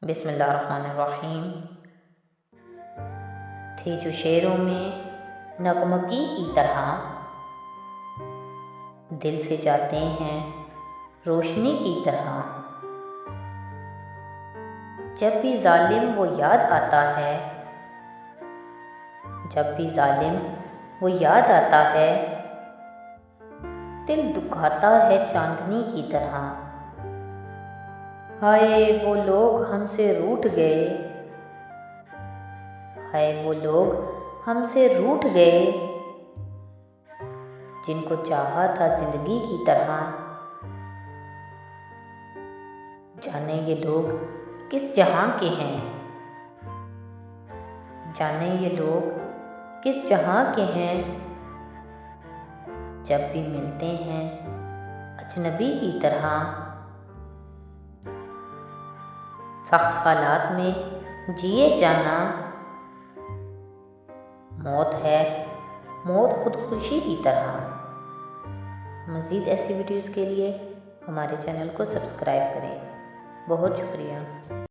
बिस्मिल्लाहिर्रहमानिर्रहीम। थे जो शेरों में नगमगी की तरह, दिल से जाते हैं रोशनी की तरह। जब भी जालिम वो याद आता है, जब भी जालिम वो याद आता है, दिल दुखाता है चांदनी की तरह। हाय वो लोग हमसे रूठ गए, हाय वो लोग हमसे रूठ गए, जिनको चाहा था जिंदगी की तरह। जाने ये लोग किस जहां के हैं, जाने ये लोग किस जहां के हैं। जब भी मिलते हैं अजनबी की तरह। सख्त हालात में जिए जाना मौत है, मौत खुदकुशी की तरह। मज़ीद ऐसी वीडियोज़ के लिए हमारे चैनल को सब्सक्राइब करें। बहुत शुक्रिया।